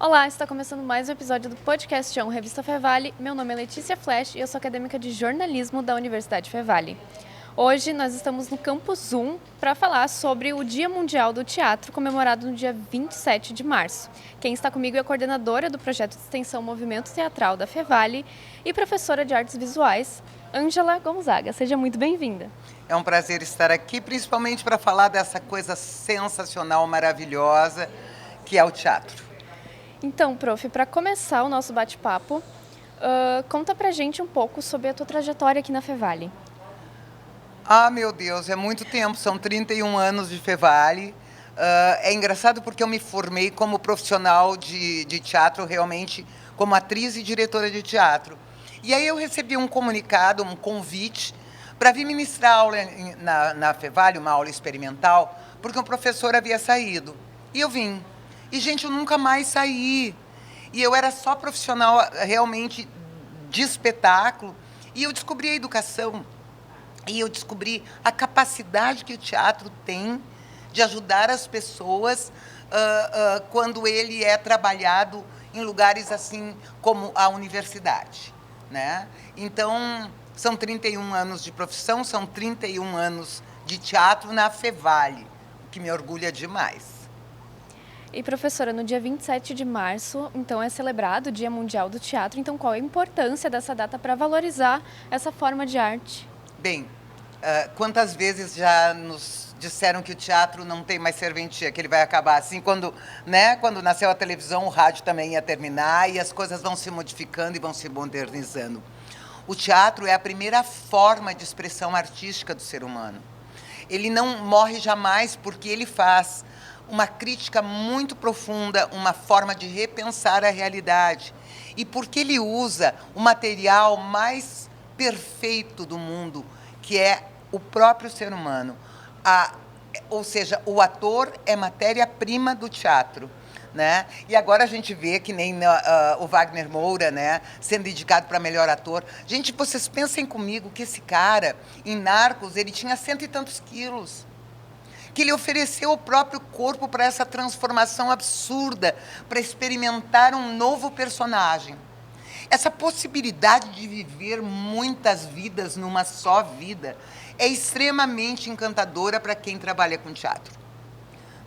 Olá, está começando mais um episódio do podcast On Revista Fevale. Meu nome é Letícia Flash e eu sou acadêmica de jornalismo da Universidade Fevale. Hoje nós estamos no Campus 1 para falar sobre o Dia Mundial do Teatro, comemorado no dia 27 de março. Quem está comigo é a coordenadora do projeto de extensão Movimento Teatral da Fevale e professora de artes visuais, Ângela Gonzaga. Seja muito bem-vinda. É um prazer estar aqui, principalmente para falar dessa coisa sensacional, maravilhosa, que é o teatro. Então, prof, para começar o nosso bate-papo, conta pra gente um pouco sobre a tua trajetória aqui na Fevale. Ah, meu Deus, é muito tempo, são 31 anos de Fevale. É engraçado porque eu me formei como profissional de teatro, realmente como atriz e diretora de teatro. E aí eu recebi um comunicado, um convite, para vir ministrar aula na Fevale, uma aula experimental, porque um professor havia saído. E eu vim. E, gente, eu nunca mais saí. E eu era só profissional realmente de espetáculo. E eu descobri a educação. E eu descobri a capacidade que o teatro tem de ajudar as pessoas quando ele é trabalhado em lugares assim como a universidade, né? Então, são 31 anos de profissão, são 31 anos de teatro na Fevale, o que me orgulha demais. E, professora, no dia 27 de março, então, é celebrado o Dia Mundial do Teatro. Então, qual a importância dessa data para valorizar essa forma de arte? Bem, quantas vezes já nos disseram que o teatro não tem mais serventia, que ele vai acabar assim, quando nasceu a televisão, o rádio também ia terminar e as coisas vão se modificando e vão se modernizando. O teatro é a primeira forma de expressão artística do ser humano. Ele não morre jamais porque ele faz uma crítica muito profunda, uma forma de repensar a realidade. E porque ele usa o material mais perfeito do mundo, que é o próprio ser humano. Ou seja, o ator é matéria-prima do teatro. Né? E agora a gente vê que nem o Wagner Moura, né, sendo indicado para melhor ator. Gente, vocês pensem comigo que esse cara, em Narcos, ele tinha 100 e tantos quilos. Que ele ofereceu o próprio corpo para essa transformação absurda, para experimentar um novo personagem. Essa possibilidade de viver muitas vidas numa só vida é extremamente encantadora para quem trabalha com teatro.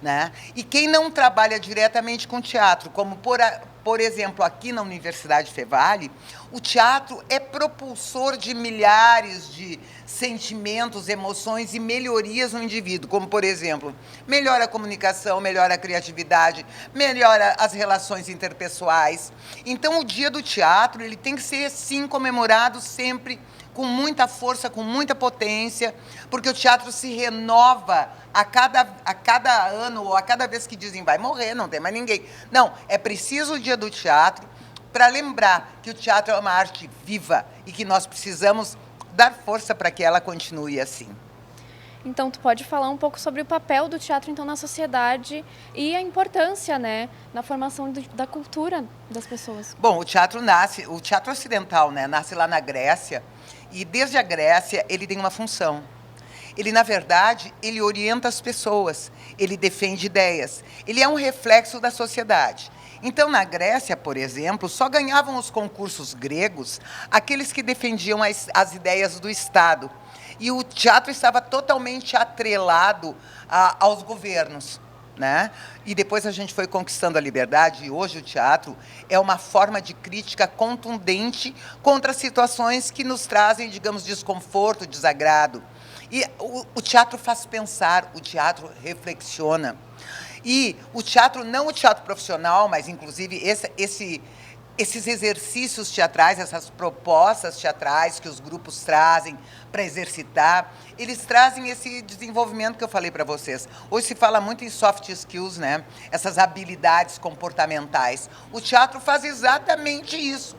Né? E quem não trabalha diretamente com teatro, como por exemplo aqui na Universidade Fevale, o teatro é propulsor de milhares de sentimentos, emoções e melhorias no indivíduo, como por exemplo, melhora a comunicação, melhora a criatividade, melhora as relações interpessoais. Então o Dia do Teatro ele tem que ser sim comemorado sempre com muita força, com muita potência, porque o teatro se renova a cada ano, ou a cada vez que dizem vai morrer, não tem mais ninguém. Não, é preciso o Dia do Teatro para lembrar que o teatro é uma arte viva e que nós precisamos dar força para que ela continue assim. Então, tu pode falar um pouco sobre o papel do teatro então na sociedade e a importância, né, na formação da cultura das pessoas. Bom, o teatro ocidental, né, nasce lá na Grécia, e desde a Grécia ele tem uma função. Ele, na verdade, ele orienta as pessoas, ele defende ideias, ele é um reflexo da sociedade. Então, na Grécia, por exemplo, só ganhavam os concursos gregos aqueles que defendiam as ideias do Estado. E o teatro estava totalmente atrelado aos governos. Né? E depois a gente foi conquistando a liberdade e hoje o teatro é uma forma de crítica contundente contra situações que nos trazem, digamos, desconforto, desagrado. E o teatro faz pensar, o teatro reflexiona. E o teatro, não o teatro profissional, mas inclusive esses exercícios teatrais, essas propostas teatrais que os grupos trazem para exercitar, eles trazem esse desenvolvimento que eu falei para vocês. Hoje se fala muito em soft skills, né? Essas habilidades comportamentais. O teatro faz exatamente isso.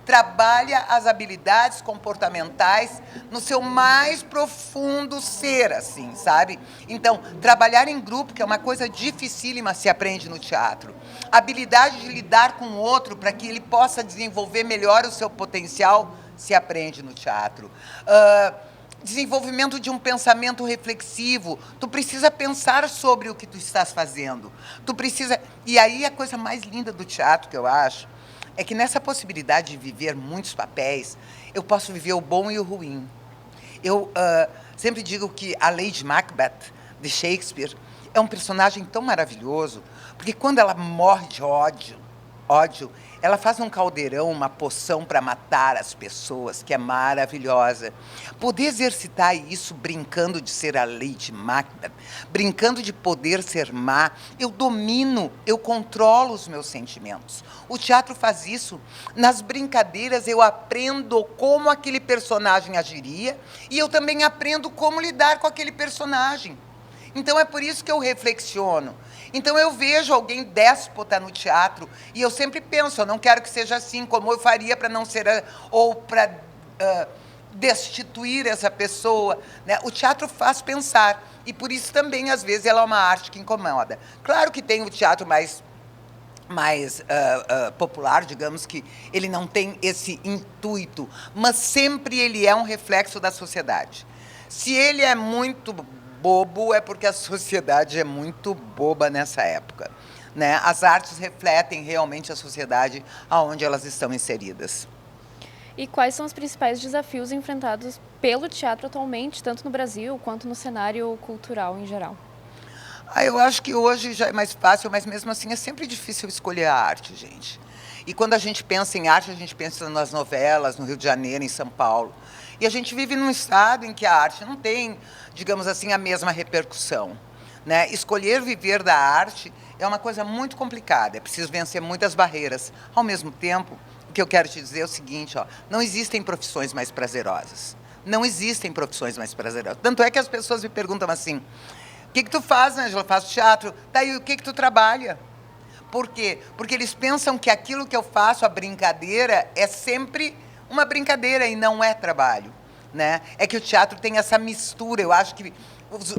Trabalha as habilidades comportamentais no seu mais profundo ser, assim, sabe? Então, trabalhar em grupo, que é uma coisa dificílima, se aprende no teatro. A habilidade de lidar com o outro para que ele possa desenvolver melhor o seu potencial, se aprende no teatro. desenvolvimento de um pensamento reflexivo. Tu precisa pensar sobre o que tu estás fazendo. Tu precisa... E aí a coisa mais linda do teatro, que eu acho, é que nessa possibilidade de viver muitos papéis, eu posso viver o bom e o ruim. Eu sempre digo que a Lady Macbeth, de Shakespeare, é um personagem tão maravilhoso, porque quando ela morre de ódio, ela faz um caldeirão, uma poção para matar as pessoas, que é maravilhosa. Poder exercitar isso brincando de ser a Lady Macbeth, brincando de poder ser má, eu domino, eu controlo os meus sentimentos. O teatro faz isso. Nas brincadeiras eu aprendo como aquele personagem agiria e eu também aprendo como lidar com aquele personagem. Então, é por isso que eu reflexiono. Então, eu vejo alguém déspota no teatro e eu sempre penso, eu não quero que seja assim, como eu faria para não ser, ou para destituir essa pessoa. Né? O teatro faz pensar e, por isso, também, às vezes, ela é uma arte que incomoda. Claro que tem o teatro mais popular, digamos que ele não tem esse intuito, mas sempre ele é um reflexo da sociedade. Se ele é muito bobo, é porque a sociedade é muito boba nessa época. Né? As artes refletem realmente a sociedade onde elas estão inseridas. E quais são os principais desafios enfrentados pelo teatro atualmente, tanto no Brasil quanto no cenário cultural em geral? Eu acho que hoje já é mais fácil, mas mesmo assim é sempre difícil escolher a arte, gente. E quando a gente pensa em arte, a gente pensa nas novelas, no Rio de Janeiro, em São Paulo. E a gente vive num estado em que a arte não tem, digamos assim, a mesma repercussão. Né? Escolher viver da arte é uma coisa muito complicada, é preciso vencer muitas barreiras. Ao mesmo tempo, o que eu quero te dizer é o seguinte, não existem profissões mais prazerosas. Não existem profissões mais prazerosas. Tanto é que as pessoas me perguntam assim, o que tu faz, Ângela? Eu faço teatro. Tá, e o que tu trabalha? Por quê? Porque eles pensam que aquilo que eu faço, a brincadeira, é sempre uma brincadeira e não é trabalho. Né? É que o teatro tem essa mistura. Eu acho que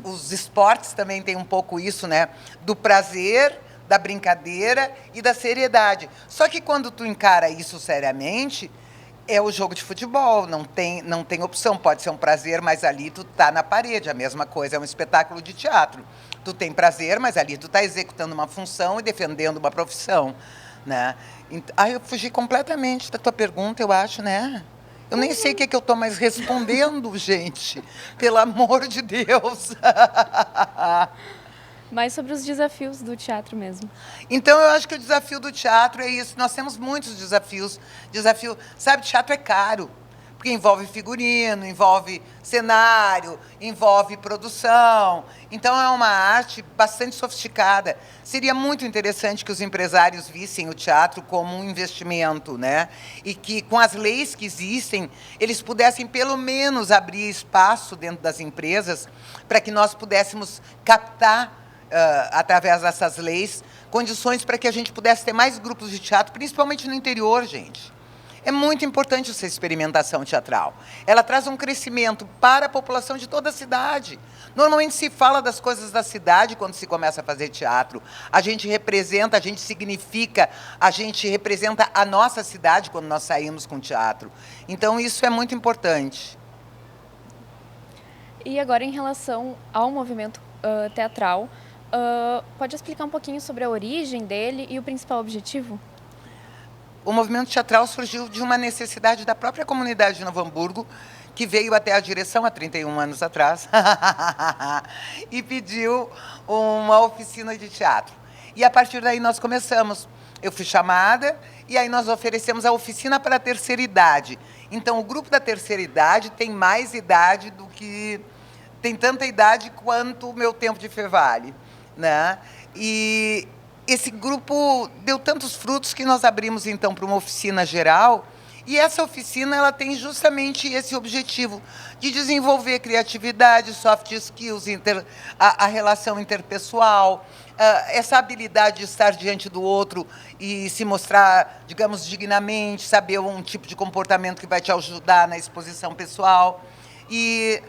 os esportes também têm um pouco isso, né? Do prazer, da brincadeira e da seriedade. Só que quando tu encara isso seriamente, é o jogo de futebol, não tem opção. Pode ser um prazer, mas ali tu tá na parede. A mesma coisa, é um espetáculo de teatro. Tu tem prazer, mas ali tu tá executando uma função e defendendo uma profissão. Né? Eu fugi completamente da tua pergunta, eu acho, né? Eu nem sei o que eu estou mais respondendo, gente. Pelo amor de Deus. Mais sobre os desafios do teatro mesmo. Então, eu acho que o desafio do teatro é isso. Nós temos muitos desafios. Sabe, teatro é caro. Porque envolve figurino, envolve cenário, envolve produção. Então, é uma arte bastante sofisticada. Seria muito interessante que os empresários vissem o teatro como um investimento, né? E que, com as leis que existem, eles pudessem, pelo menos, abrir espaço dentro das empresas para que nós pudéssemos captar, através dessas leis, condições para que a gente pudesse ter mais grupos de teatro, principalmente no interior, gente. É muito importante essa experimentação teatral. Ela traz um crescimento para a população de toda a cidade. Normalmente se fala das coisas da cidade quando se começa a fazer teatro. A gente representa, a gente significa, a gente representa a nossa cidade quando nós saímos com teatro. Então, isso é muito importante. E agora, em relação ao movimento teatral, pode explicar um pouquinho sobre a origem dele e o principal objetivo? O movimento teatral surgiu de uma necessidade da própria comunidade de Novo Hamburgo, que veio até a direção há 31 anos atrás e pediu uma oficina de teatro. E, a partir daí, nós começamos. Eu fui chamada e aí nós oferecemos a oficina para a terceira idade. Então, o grupo da terceira idade tem mais idade do que... Tem tanta idade quanto o meu tempo de Fevale. Né? E esse grupo deu tantos frutos que nós abrimos, então, para uma oficina geral. E essa oficina ela tem justamente esse objetivo de desenvolver criatividade, soft skills, a relação interpessoal, essa habilidade de estar diante do outro e se mostrar, digamos, dignamente, saber um tipo de comportamento que vai te ajudar na exposição pessoal. E,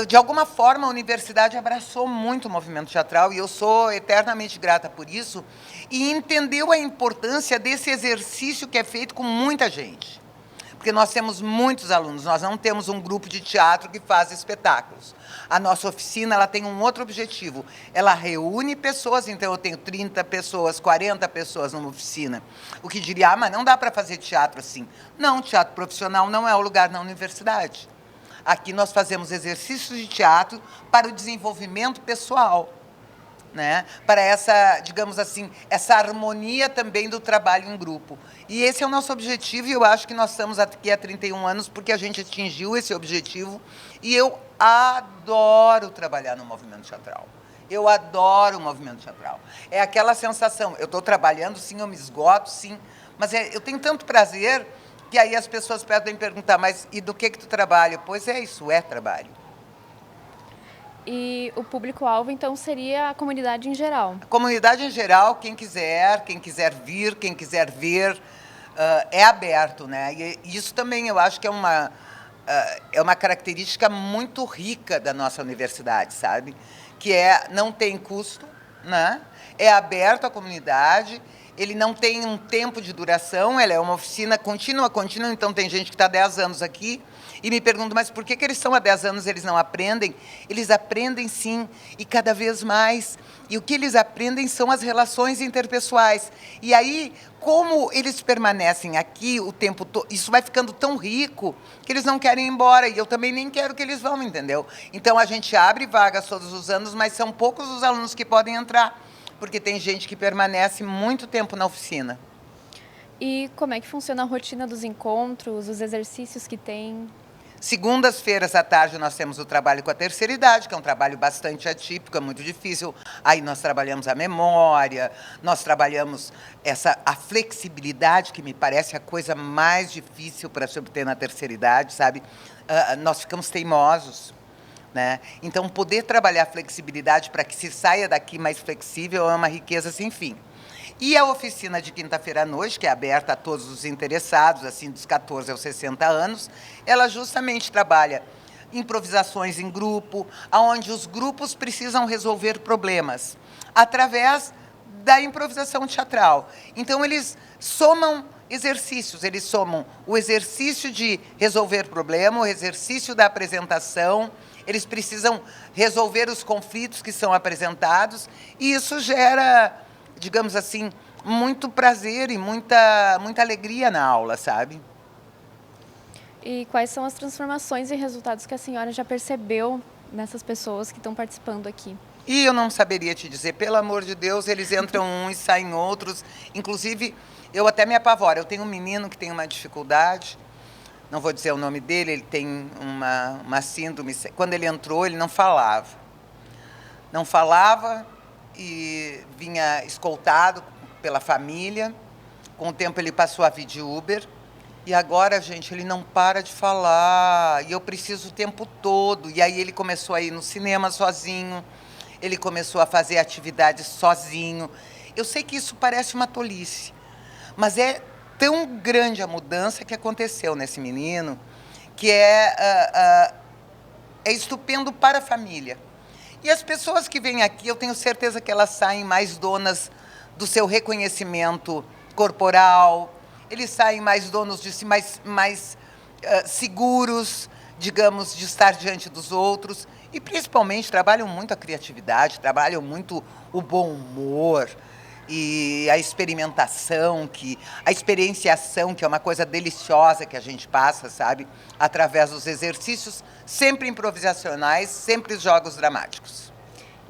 de alguma forma, a universidade abraçou muito o movimento teatral e eu sou eternamente grata por isso e entendeu a importância desse exercício que é feito com muita gente. porque nós temos muitos alunos, nós não temos um grupo de teatro que faz espetáculos. A nossa oficina ela tem um outro objetivo, ela reúne pessoas, então eu tenho 30 pessoas, 40 pessoas numa oficina. O que diria, mas não dá para fazer teatro assim. Não, teatro profissional não é o lugar na universidade. Aqui nós fazemos exercícios de teatro para o desenvolvimento pessoal, né? Para essa, digamos assim, essa harmonia também do trabalho em grupo. E esse é o nosso objetivo, e eu acho que nós estamos aqui há 31 anos porque a gente atingiu esse objetivo, e eu adoro trabalhar no movimento teatral. Eu adoro o movimento teatral. É aquela sensação, eu estou trabalhando, sim, eu me esgoto, sim, mas eu tenho tanto prazer que aí as pessoas podem perguntar, mas e do que tu trabalha? Pois é, isso é trabalho. E o público-alvo, então, seria a comunidade em geral? A comunidade em geral, quem quiser vir, quem quiser ver, é aberto, né? E isso também eu acho que é uma característica muito rica da nossa universidade, sabe? Que não tem custo, né? É aberto à comunidade, ele não tem um tempo de duração, ela é uma oficina contínua, então tem gente que está há 10 anos aqui, e me pergunto, mas por que eles estão há 10 anos e eles não aprendem? Eles aprendem sim, e cada vez mais. E o que eles aprendem são as relações interpessoais. E aí, como eles permanecem aqui o tempo todo, isso vai ficando tão rico que eles não querem ir embora. E eu também nem quero que eles vão, entendeu? Então, a gente abre vagas todos os anos, mas são poucos os alunos que podem entrar, porque tem gente que permanece muito tempo na oficina. E como é que funciona a rotina dos encontros, os exercícios que tem? Segundas-feiras à tarde nós temos o trabalho com a terceira idade, que é um trabalho bastante atípico, é muito difícil. Aí nós trabalhamos a memória, nós trabalhamos a flexibilidade, que me parece a coisa mais difícil para se obter na terceira idade, sabe? Nós ficamos teimosos, né? Então, poder trabalhar a flexibilidade para que se saia daqui mais flexível é uma riqueza sem fim. E a oficina de quinta-feira à noite, que é aberta a todos os interessados, assim, dos 14 aos 60 anos, ela justamente trabalha improvisações em grupo, onde os grupos precisam resolver problemas através da improvisação teatral. Então, eles somam exercícios, eles somam o exercício de resolver problema, o exercício da apresentação, eles precisam resolver os conflitos que são apresentados, e isso gera, digamos assim, muito prazer e muita alegria na aula, sabe? E quais são as transformações e resultados que a senhora já percebeu nessas pessoas que estão participando aqui? E eu não saberia te dizer, pelo amor de Deus, eles entram uns e saem outros. Inclusive, eu até me apavoro. Eu tenho um menino que tem uma dificuldade, não vou dizer o nome dele, ele tem uma síndrome. Quando ele entrou, ele não falava. Não falava e vinha escoltado pela família. Com o tempo, ele passou a vir de Uber. E agora, gente, ele não para de falar. E eu preciso o tempo todo. E aí ele começou a ir no cinema sozinho. Ele começou a fazer atividades sozinho. Eu sei que isso parece uma tolice, mas é tão grande a mudança que aconteceu nesse menino, que é estupendo para a família. E as pessoas que vêm aqui, eu tenho certeza que elas saem mais donas do seu reconhecimento corporal, eles saem mais donos de si, mais seguros, digamos, de estar diante dos outros. E, principalmente, trabalham muito a criatividade, trabalham muito o bom humor e a experimentação, a experienciação, que é uma coisa deliciosa que a gente passa, sabe? Através dos exercícios, sempre improvisacionais, sempre jogos dramáticos.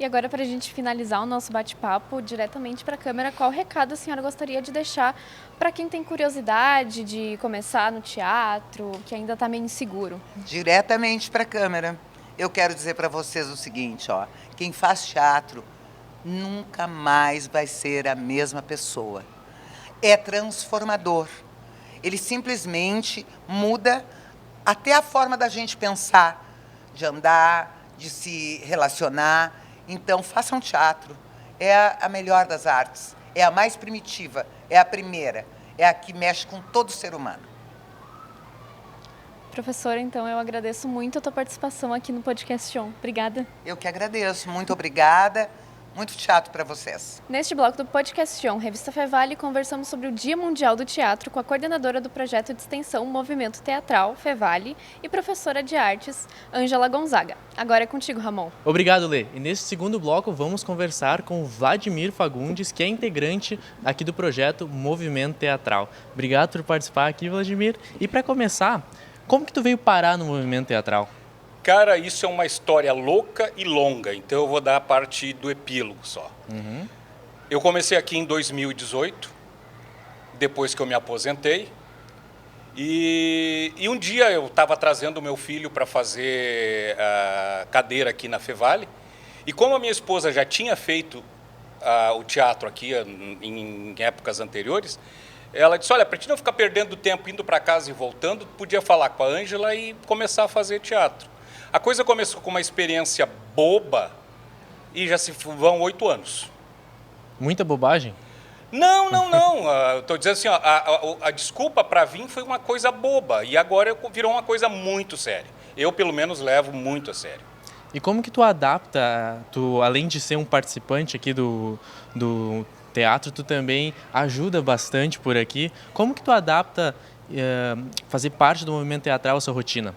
E agora, para a gente finalizar o nosso bate-papo diretamente para a câmera, qual recado a senhora gostaria de deixar para quem tem curiosidade de começar no teatro, que ainda está meio inseguro? Diretamente para a câmera. Eu quero dizer para vocês o seguinte, ó, quem faz teatro nunca mais vai ser a mesma pessoa. É transformador. Ele simplesmente muda até a forma da gente pensar, de andar, de se relacionar. Então, façam teatro. É a melhor das artes. É a mais primitiva. É a primeira. É a que mexe com todo ser humano. Professora, então, eu agradeço muito a tua participação aqui no Podcast On. Obrigada. Eu que agradeço. Muito obrigada. Muito teatro para vocês. Neste bloco do podcast Revista Fevale, conversamos sobre o Dia Mundial do Teatro com a coordenadora do projeto de extensão Movimento Teatral, Fevale, e professora de artes, Ângela Gonzaga. Agora é contigo, Ramon. Obrigado, Lê. E neste segundo bloco vamos conversar com o Vladimir Fagundes, que é integrante aqui do projeto Movimento Teatral. Obrigado por participar aqui, Vladimir. E para começar, como que tu veio parar no movimento teatral? Cara, isso é uma história louca e longa, então eu vou dar a parte do epílogo só. Eu comecei aqui em 2018, depois que eu me aposentei, e um dia eu estava trazendo o meu filho para fazer a cadeira aqui na Fevale, e como a minha esposa já tinha feito o teatro aqui em épocas anteriores, ela disse, olha, para ti não ficar perdendo tempo indo para casa e voltando, podia falar com a Ângela e começar a fazer teatro. A coisa começou com uma experiência boba e já se vão 8 anos. Muita bobagem? Não. Estou dizendo assim, ó, a desculpa para vir foi uma coisa boba e agora virou uma coisa muito séria. Eu, pelo menos, levo muito a sério. E como que tu adapta, além de ser um participante aqui do teatro, tu também ajuda bastante por aqui. Como que tu adapta fazer parte do movimento teatral à sua rotina?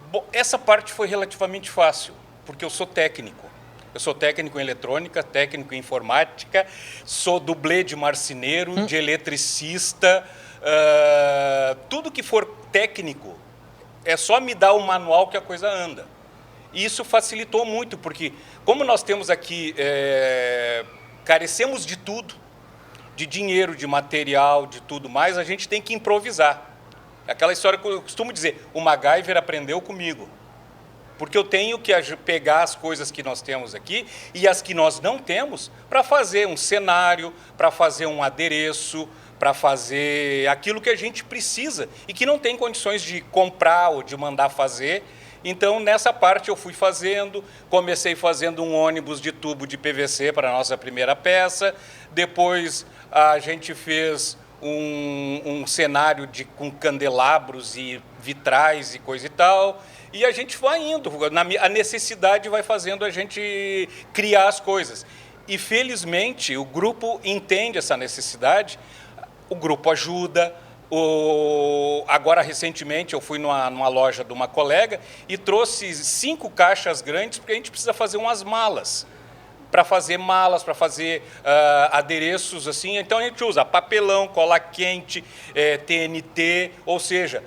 Bom, essa parte foi relativamente fácil, porque eu sou técnico. Eu sou técnico em eletrônica, técnico em informática, sou dublê de marceneiro, de eletricista, tudo que for técnico, é só me dar o manual que a coisa anda. E isso facilitou muito, porque como nós temos aqui, carecemos de tudo, de dinheiro, de material, de tudo mais, a gente tem que improvisar. Aquela história que eu costumo dizer, o MacGyver aprendeu comigo. Porque eu tenho que pegar as coisas que nós temos aqui e as que nós não temos para fazer um cenário, para fazer um adereço, para fazer aquilo que a gente precisa e que não tem condições de comprar ou de mandar fazer. Então, nessa parte eu fui fazendo, comecei fazendo um ônibus de tubo de PVC para a nossa primeira peça, depois a gente fez um cenário com candelabros e vitrais e coisa e tal, e a gente vai indo, a necessidade vai fazendo a gente criar as coisas. E, felizmente, o grupo entende essa necessidade, o grupo ajuda. Agora, recentemente, eu fui numa loja de uma colega e trouxe 5 caixas grandes, porque a gente precisa fazer umas malas, para fazer adereços, assim. Então, a gente usa papelão, cola quente, TNT, ou seja,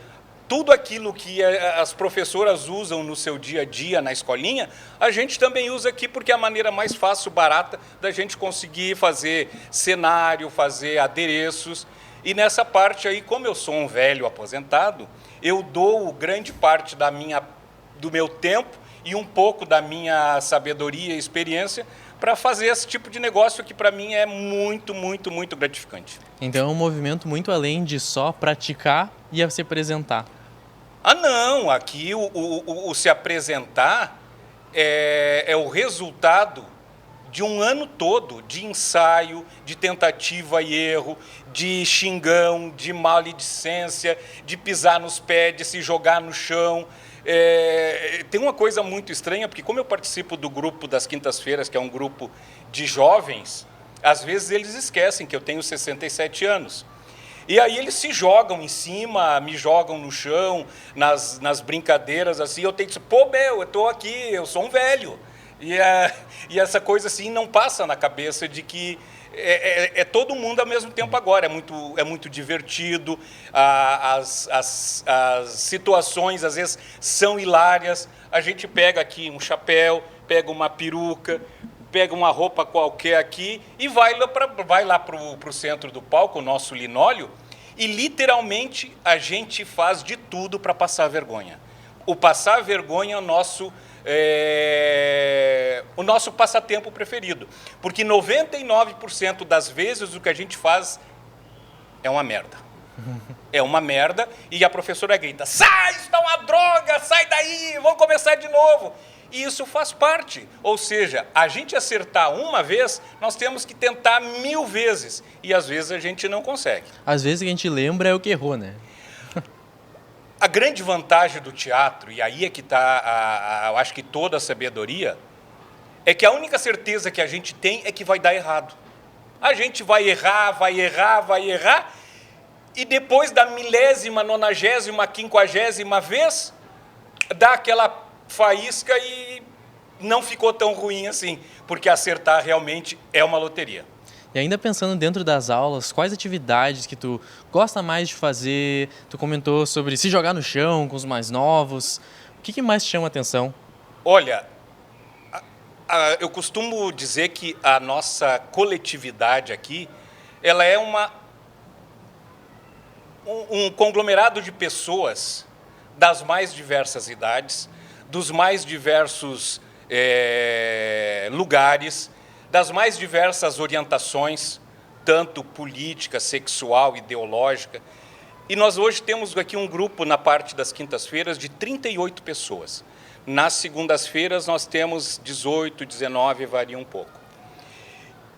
tudo aquilo que as professoras usam no seu dia a dia na escolinha, a gente também usa aqui, porque é a maneira mais fácil, barata, da gente conseguir fazer cenário, fazer adereços. E nessa parte aí, como eu sou um velho aposentado, eu dou grande parte do meu tempo e um pouco da minha sabedoria e experiência para fazer esse tipo de negócio que para mim é muito, muito, muito gratificante. Então é um movimento muito além de só praticar e se apresentar. Não, aqui o se apresentar é o resultado de um ano todo de ensaio, de tentativa e erro, de xingão, de maledicência, de pisar nos pés, de se jogar no chão. Tem uma coisa muito estranha, porque como eu participo do grupo das quintas-feiras, que é um grupo de jovens, às vezes eles esquecem que eu tenho 67 anos. E aí eles se jogam em cima, me jogam no chão, nas brincadeiras, assim, eu tenho que dizer, eu estou aqui, eu sou um velho. E essa coisa assim não passa na cabeça de que é todo mundo ao mesmo tempo agora, é muito divertido, as situações às vezes são hilárias, a gente pega aqui um chapéu, pega uma peruca, pega uma roupa qualquer aqui e vai lá para o centro do palco, o nosso linóleo, e literalmente a gente faz de tudo para passar vergonha. O passar vergonha é o nosso passatempo preferido, porque 99% das vezes o que a gente faz é uma merda. É uma merda e a professora grita, sai, isso é uma droga, sai daí, vamos começar de novo. E isso faz parte, ou seja, a gente acertar uma vez, nós temos que tentar 1000 vezes, e às vezes a gente não consegue. Às vezes o que a gente lembra é o que errou, né? A grande vantagem do teatro, e aí é que está, eu acho que toda a sabedoria, é que a única certeza que a gente tem é que vai dar errado. A gente vai errar, e depois da 1000ª, 90ª, 50ª vez, dá aquela faísca e não ficou tão ruim assim, porque acertar realmente é uma loteria. E ainda pensando dentro das aulas, quais atividades que tu gosta mais de fazer? Tu comentou sobre se jogar no chão com os mais novos. O que mais te chama a atenção? Olha, eu costumo dizer que a nossa coletividade aqui, ela é um conglomerado de pessoas das mais diversas idades, dos mais diversos lugares, das mais diversas orientações, tanto política, sexual, ideológica. E nós hoje temos aqui um grupo na parte das quintas-feiras de 38 pessoas. Nas segundas-feiras nós temos 18, 19, varia um pouco.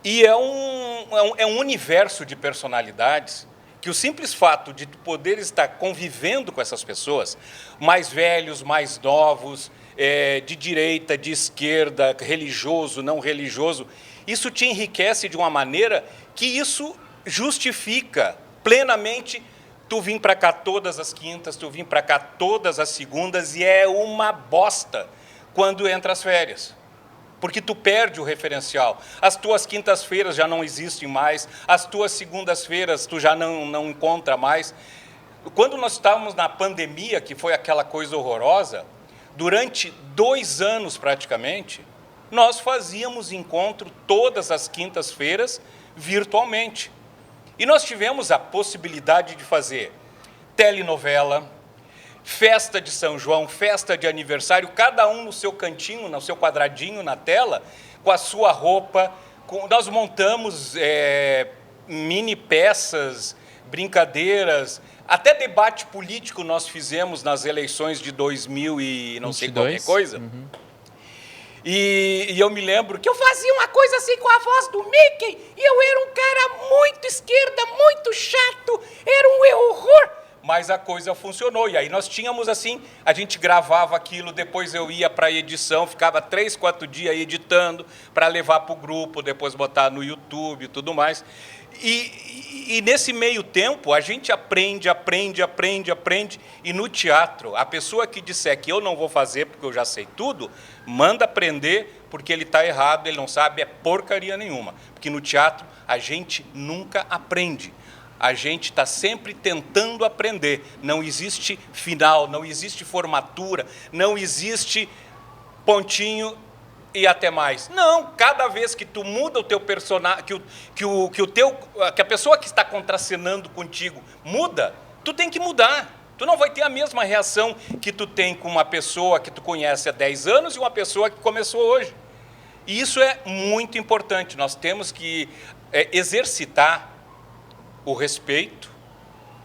E é um universo de personalidades que o simples fato de tu poder estar convivendo com essas pessoas, mais velhos, mais novos, de direita, de esquerda, religioso, não religioso, isso te enriquece de uma maneira que isso justifica plenamente tu vir para cá todas as quintas, tu vir para cá todas as segundas, e é uma bosta quando entra as férias. Porque tu perde o referencial. As tuas quintas-feiras já não existem mais, as tuas segundas-feiras tu já não encontra mais. Quando nós estávamos na pandemia, que foi aquela coisa horrorosa, durante 2 anos praticamente, nós fazíamos encontro todas as quintas-feiras virtualmente. E nós tivemos a possibilidade de fazer telenovela, festa de São João, festa de aniversário, cada um no seu cantinho, no seu quadradinho na tela, com a sua roupa. Nós montamos mini peças, brincadeiras, até debate político nós fizemos nas eleições de 2000 e não 22, sei qualquer coisa. Uhum. E eu me lembro que eu fazia uma coisa assim com a voz do Mickey, e eu era um cara muito esquerda, muito chato, era um horror. Mas a coisa funcionou, e aí nós tínhamos assim, a gente gravava aquilo, depois eu ia para a edição, ficava 3, 4 dias editando para levar para o grupo, depois botar no YouTube e tudo mais. E nesse meio tempo a gente aprende, e no teatro, a pessoa que disser que eu não vou fazer porque eu já sei tudo, manda aprender porque ele está errado, ele não sabe porcaria nenhuma. Porque no teatro a gente nunca aprende. A gente está sempre tentando aprender. Não existe final, não existe formatura, não existe pontinho e até mais. Não, cada vez que tu muda o teu personagem, que a pessoa que está contracenando contigo muda, tu tem que mudar. Tu não vai ter a mesma reação que tu tem com uma pessoa que tu conhece há 10 anos e uma pessoa que começou hoje. E isso é muito importante. Nós temos que exercitar o respeito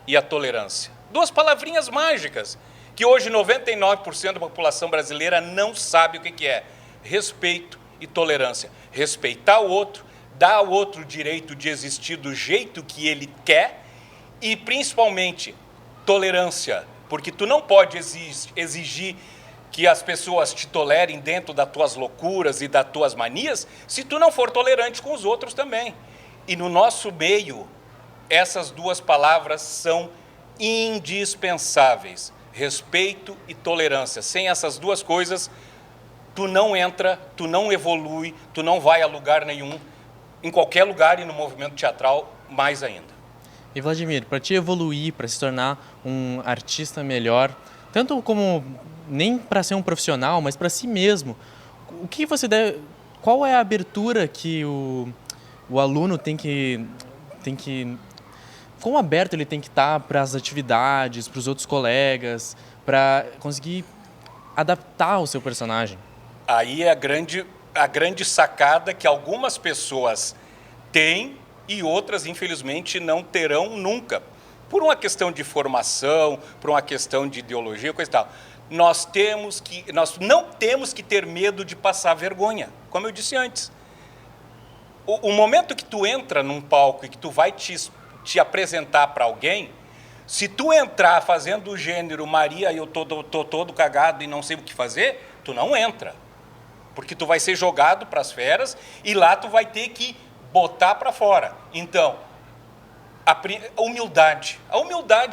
e a tolerância. 2 palavrinhas mágicas, que hoje 99% da população brasileira não sabe o que é. Respeito e tolerância. Respeitar o outro, dar ao outro o direito de existir do jeito que ele quer, e principalmente tolerância, porque tu não pode exigir que as pessoas te tolerem dentro das tuas loucuras e das tuas manias, se tu não for tolerante com os outros também. E no nosso meio, essas 2 palavras são indispensáveis. Respeito e tolerância. Sem essas 2 coisas, tu não entra, tu não evolui, tu não vai a lugar nenhum, em qualquer lugar, e no movimento teatral mais ainda. E Vladimir, para te evoluir, para se tornar um artista melhor, tanto como nem para ser um profissional, mas para si mesmo, o que você deve, qual é a abertura que o aluno tem que quão aberto ele tem que estar para as atividades, para os outros colegas, para conseguir adaptar o seu personagem? Aí é a grande sacada que algumas pessoas têm e outras, infelizmente, não terão nunca. Por uma questão de formação, por uma questão de ideologia, coisa e tal. Nós não temos que ter medo de passar vergonha, como eu disse antes. O momento que tu entra num palco e que tu vai te apresentar para alguém, se tu entrar fazendo o gênero Maria, eu tô todo cagado e não sei o que fazer, tu não entra. porque tu vai ser jogado para as feras e lá tu vai ter que botar para fora. Então, a humildade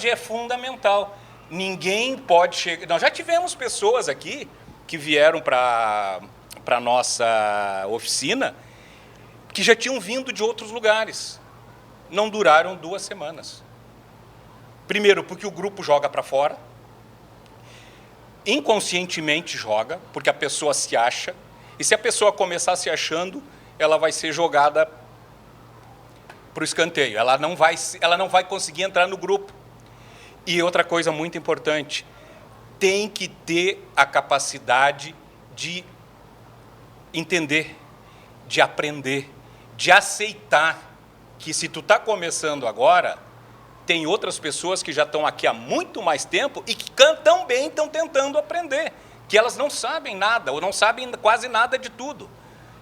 é fundamental. Ninguém pode chegar... Nós já tivemos pessoas aqui que vieram para a nossa oficina que já tinham vindo de outros lugares. Não duraram 2 semanas. Primeiro, porque o grupo joga para fora. Inconscientemente joga, porque a pessoa se acha. E se a pessoa começar se achando, ela vai ser jogada para o escanteio. Ela não vai conseguir entrar no grupo. E outra coisa muito importante, tem que ter a capacidade de entender, de aprender, de aceitar que se tu está começando agora, tem outras pessoas que já estão aqui há muito mais tempo e que também estão tentando aprender, que elas não sabem nada ou não sabem quase nada de tudo.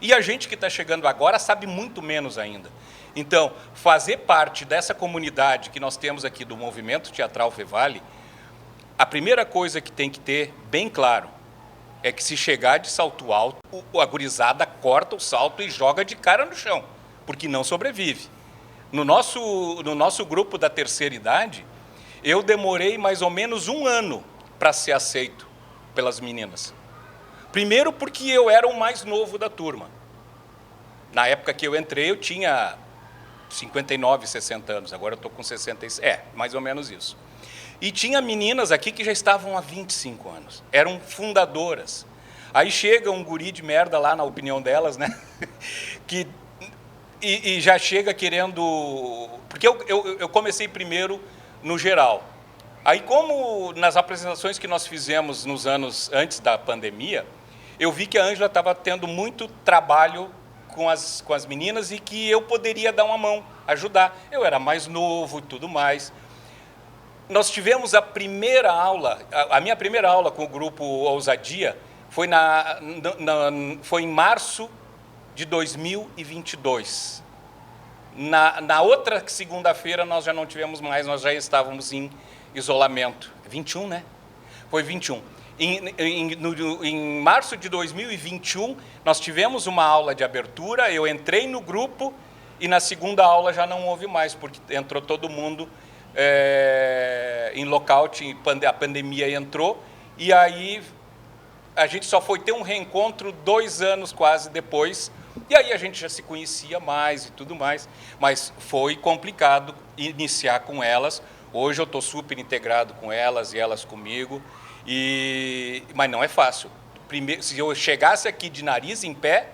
E a gente que está chegando agora sabe muito menos ainda. Então, fazer parte dessa comunidade que nós temos aqui do Movimento Teatral Fevale, a primeira coisa que tem que ter bem claro é que se chegar de salto alto, a gurizada corta o salto e joga de cara no chão, porque não sobrevive. No nosso grupo da terceira idade, eu demorei mais ou menos 1 ano para ser aceito pelas meninas. Primeiro porque eu era o mais novo da turma. Na época que eu entrei, eu tinha 59, 60 anos, agora eu estou com 66, mais ou menos isso. E tinha meninas aqui que já estavam há 25 anos, eram fundadoras. Aí chega um guri de merda lá, na opinião delas, né? E já chega querendo... Porque eu comecei primeiro no geral. Aí, como nas apresentações que nós fizemos nos anos antes da pandemia, eu vi que a Ângela estava tendo muito trabalho com as meninas e que eu poderia dar uma mão, ajudar. Eu era mais novo e tudo mais. Nós tivemos a primeira aula, a minha primeira aula com o grupo Ousadia foi, foi em março de 2022. Na outra segunda-feira nós já não tivemos mais, nós já estávamos em isolamento. 21, né? Foi 21. Em março de 2021, nós tivemos uma aula de abertura, eu entrei no grupo e na segunda aula já não houve mais, porque entrou todo mundo em lockout, a pandemia entrou, e aí a gente só foi ter um reencontro 2 anos quase depois, e aí a gente já se conhecia mais e tudo mais, mas foi complicado iniciar com elas. Hoje eu estou super integrado com elas e elas comigo, mas não é fácil. Primeiro, se eu chegasse aqui de nariz em pé,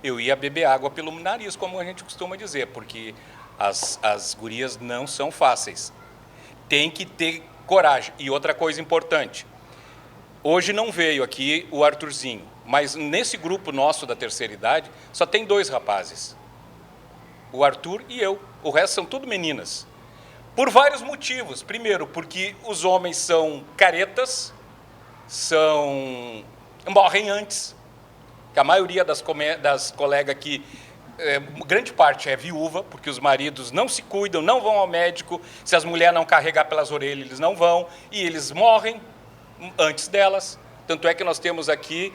eu ia beber água pelo nariz, como a gente costuma dizer, porque as gurias não são fáceis. Tem que ter coragem. E outra coisa importante, hoje não veio aqui o Arthurzinho, mas nesse grupo nosso da terceira idade, só tem 2 rapazes. O Arthur e eu. O resto são tudo meninas. Por vários motivos. Primeiro, porque os homens são caretas, morrem antes. Que a maioria das colegas aqui, grande parte é viúva, porque os maridos não se cuidam, não vão ao médico. Se as mulheres não carregar pelas orelhas, eles não vão. E eles morrem antes delas. Tanto é que nós temos aqui,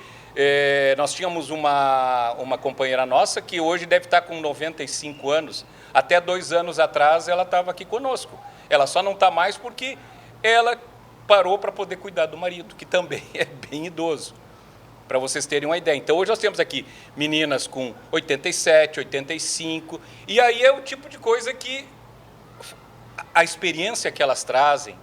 nós tínhamos uma companheira nossa que hoje deve estar com 95 anos. Até 2 anos atrás ela estava aqui conosco. Ela só não está mais porque ela parou para poder cuidar do marido, que também é bem idoso, para vocês terem uma ideia. Então, hoje nós temos aqui meninas com 87, 85, e aí é o tipo de coisa que a experiência que elas trazem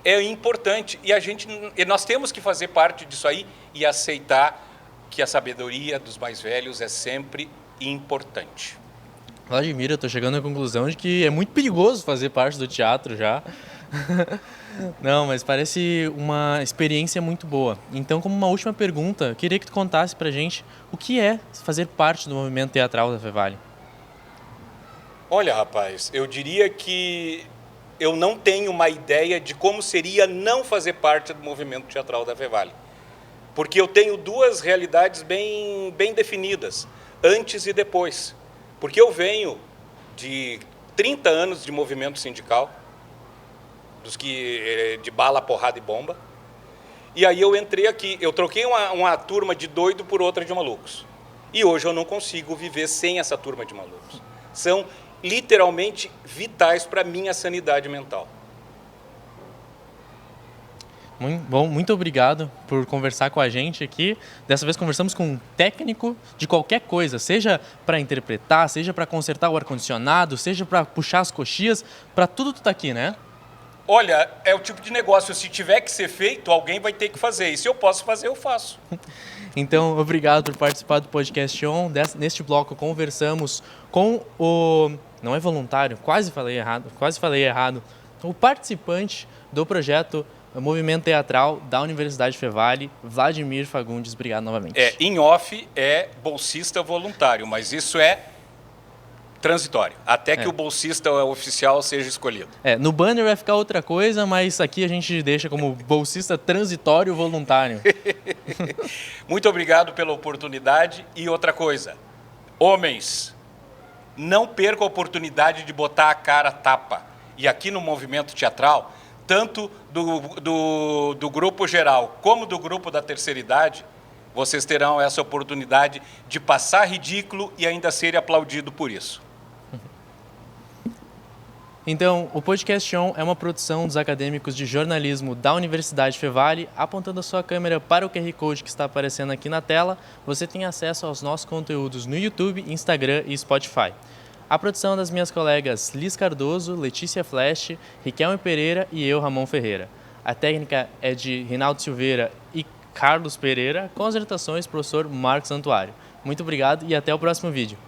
é importante, e nós temos que fazer parte disso aí e aceitar que a sabedoria dos mais velhos é sempre importante. Vladimir, eu estou chegando à conclusão de que é muito perigoso fazer parte do teatro já. Não, mas parece uma experiência muito boa. Então, como uma última pergunta, queria que tu contasse pra gente o que é fazer parte do movimento teatral da Fevale. Olha, rapaz, eu diria que eu não tenho uma ideia de como seria não fazer parte do movimento teatral da Fevale. Porque eu tenho 2 realidades bem definidas, antes e depois. Porque eu venho de 30 anos de movimento sindical, de bala, porrada e bomba, e aí eu entrei aqui, eu troquei uma turma de doido por outra de malucos. E hoje eu não consigo viver sem essa turma de malucos. São literalmente vitais para a minha sanidade mental. Muito bom, muito obrigado por conversar com a gente aqui. Dessa vez conversamos com um técnico de qualquer coisa, seja para interpretar, seja para consertar o ar-condicionado, seja para puxar as coxias, para tudo tu tá aqui, né? Olha, é o tipo de negócio, se tiver que ser feito, alguém vai ter que fazer. E se eu posso fazer, eu faço. Então, obrigado por participar do Podcast On. Neste bloco conversamos com o... Não é voluntário, quase falei errado. O participante do projeto Movimento Teatral da Universidade Fevale, Vladimir Fagundes. Obrigado novamente. Em off é bolsista voluntário, mas isso é transitório, até que o bolsista oficial seja escolhido. No banner vai ficar outra coisa, mas aqui a gente deixa como bolsista transitório voluntário. Muito obrigado pela oportunidade. E outra coisa, homens, não percam a oportunidade de botar a cara a tapa. E aqui no Movimento Teatral, tanto do grupo geral como do grupo da terceira idade, vocês terão essa oportunidade de passar ridículo e ainda serem aplaudidos por isso. Então, o Podcast On é uma produção dos acadêmicos de jornalismo da Universidade Fevale. Apontando a sua câmera para o QR Code que está aparecendo aqui na tela, você tem acesso aos nossos conteúdos no YouTube, Instagram e Spotify. A produção é das minhas colegas Liz Cardoso, Letícia Flash, Riquelme Pereira e eu, Ramon Ferreira. A técnica é de Rinaldo Silveira e Carlos Pereira, com as orientações do professor Marcos Santuário. Muito obrigado e até o próximo vídeo.